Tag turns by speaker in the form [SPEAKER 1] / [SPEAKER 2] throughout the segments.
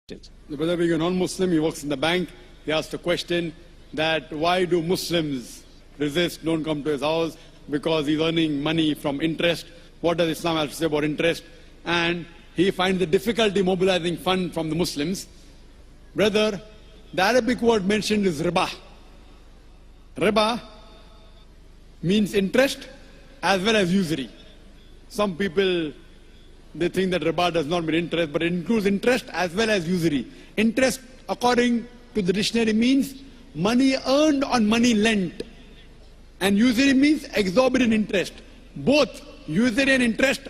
[SPEAKER 1] The brother being a non-Muslim, he works in the bank. He asked a question that why do Muslims resist, don't come to his house? Because he's earning money from interest. What does Islam have to say about interest? And he finds the difficulty mobilizing fund from the Muslims. Brother, the Arabic word mentioned is riba. Riba means interest as well as usury. Some people, they think that riba does not mean interest, but it includes interest as well as usury. Interest, according to the dictionary, means money earned on money lent. And usury means exorbitant interest. Both usury and interest,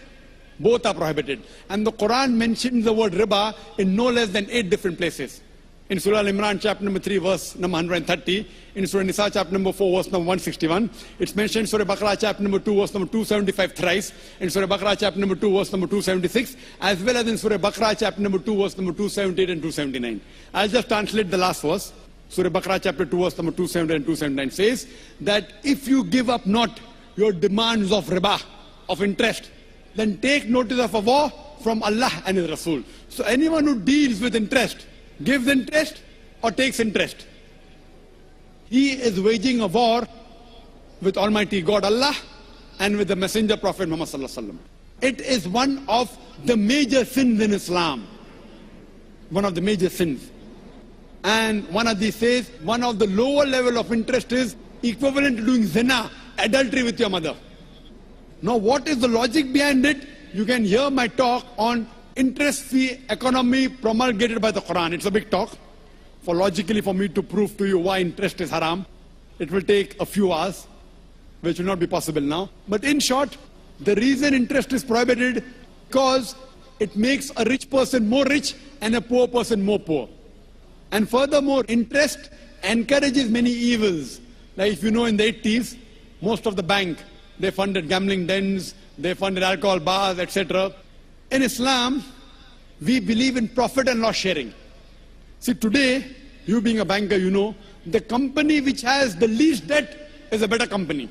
[SPEAKER 1] both are prohibited. And the Quran mentions the word riba in no less than 8 different places. In Surah Al-Imran, chapter number 3, verse number 130. In Surah Nisa, chapter number 4, verse number 161. It's mentioned in Surah Baqarah, chapter number 2, verse number 275 thrice. In Surah Baqarah, chapter number 2, verse number 276. As well as in Surah Baqarah, chapter number 2, verse number 278 and 279. I'll just translate the last verse. Surah Baqarah, chapter 2, verse number 278 and 279 says that if you give up not your demands of riba, of interest, then take notice of a war from Allah and His Rasul. So anyone who deals with interest, gives interest or takes interest, he is waging a war with Almighty God Allah and with the Messenger Prophet Muhammad Sallallahu Alaihi Wasallam. It is one of the major sins in Islam. One of the major sins. And one of these says, one of the lower level of interest is equivalent to doing zina, adultery with your mother. Now what is the logic behind it? You can hear my talk on interest-free economy promulgated by the Quran. It's a big talk. Logically for me to prove to you why interest is haram, it will take a few hours, which will not be possible now. But in short, the reason interest is prohibited because it makes a rich person more rich and a poor person more poor. And furthermore, interest encourages many evils. Like if you know in the 80s, most of the bank, they funded gambling dens, they funded alcohol bars, etc. In Islam, we believe in profit and loss sharing. See, today, you being a banker, you know, the company which has the least debt is a better company.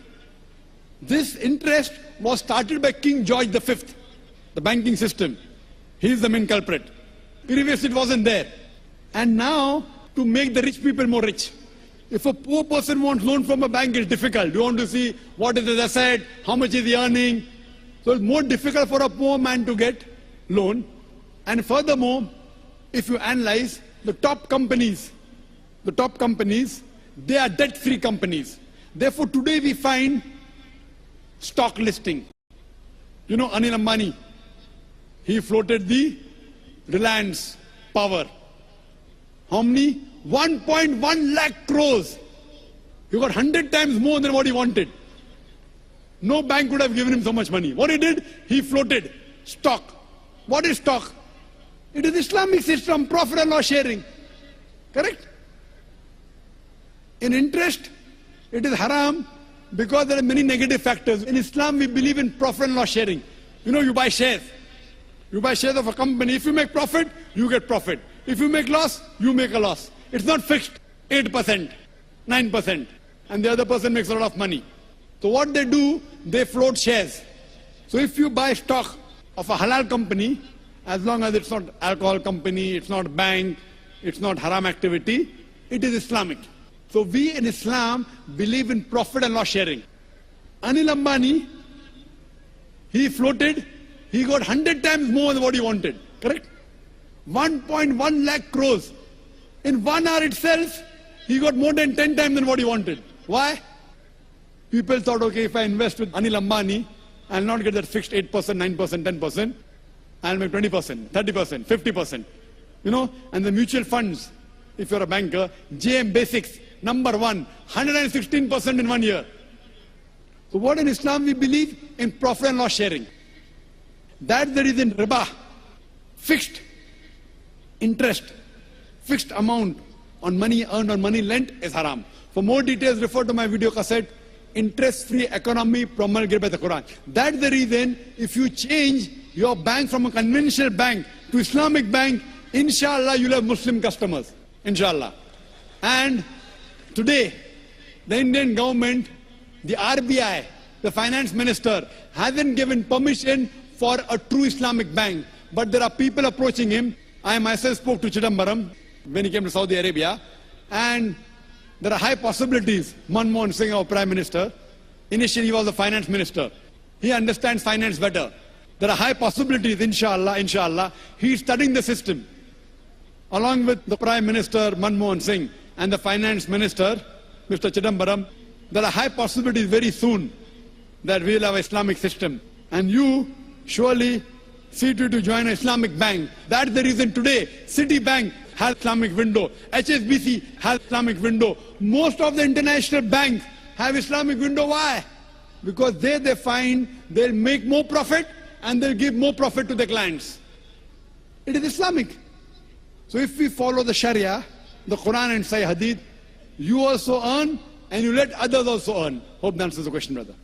[SPEAKER 1] This interest was started by King George V, the banking system. He is the main culprit. Previously, it wasn't there. And now, to make the rich people more rich. If a poor person wants loan from a bank, it's difficult. You want to see what is his asset, how much is he earning. So it's more difficult for a poor man to get loan. And furthermore, if you analyze the top companies, they are debt-free companies. Therefore, today we find stock listing. You know, Anil Ambani, he floated the Reliance Power. How many? 1.1 lakh crores. He got 100 times more than what he wanted. No bank would have given him so much money. What he did? He floated stock. What is stock? It is Islamic system, profit and loss sharing. Correct? In interest, it is haram because there are many negative factors. In Islam, we believe in profit and loss sharing. You know, you buy shares. You buy shares of a company. If you make profit, you get profit. If you make loss, you make a loss. It's not fixed, 8%, 9%. And the other person makes a lot of money. So what they do, they float shares. So if you buy stock of a halal company, as long as it's not alcohol company, it's not bank, it's not haram activity, it is Islamic. So we in Islam believe in profit and loss sharing. Anil Ambani, he floated, he got 100 times more than what he wanted. Correct? 1.1 lakh crores. In 1 hour itself, he got more than 10 times than what he wanted. Why? People thought, okay, if I invest with Anil Ambani, I'll not get that fixed 8%, 9%, 10%. I'll make 20%, 30%, 50%. You know, and the mutual funds, if you're a banker, JM Basics, number 1, 116% in 1 year. So what in Islam we believe? In profit and loss sharing. That's the reason riba, fixed interest, fixed amount on money earned on money lent is haram. For more details, refer to my video cassette, Interest-Free Economy Promulgated by the Quran. That's the reason if you change your bank from a conventional bank to Islamic bank, inshallah you'll have Muslim customers, inshallah. And today, the Indian government, the RBI, the finance minister, hasn't given permission for a true Islamic bank. But there are people approaching him, I myself spoke to Chidambaram when he came to Saudi Arabia, and there are high possibilities. Manmohan Singh, our Prime Minister, initially he was the Finance Minister. He understands finance better. There are high possibilities, inshallah. He is studying the system. Along with the Prime Minister, Manmohan Singh, and the Finance Minister, Mr. Chidambaram, there are high possibilities very soon that we will have an Islamic system. And you surely see to join an Islamic bank. That's the reason today Citibank has Islamic window, HSBC has Islamic window. Most of the international banks have Islamic window. Why? Because they find they'll make more profit and they'll give more profit to their clients. It is Islamic. So if we follow the Sharia, the Quran and Sahih Hadith, you also earn and you let others also earn. Hope that answers the question, brother.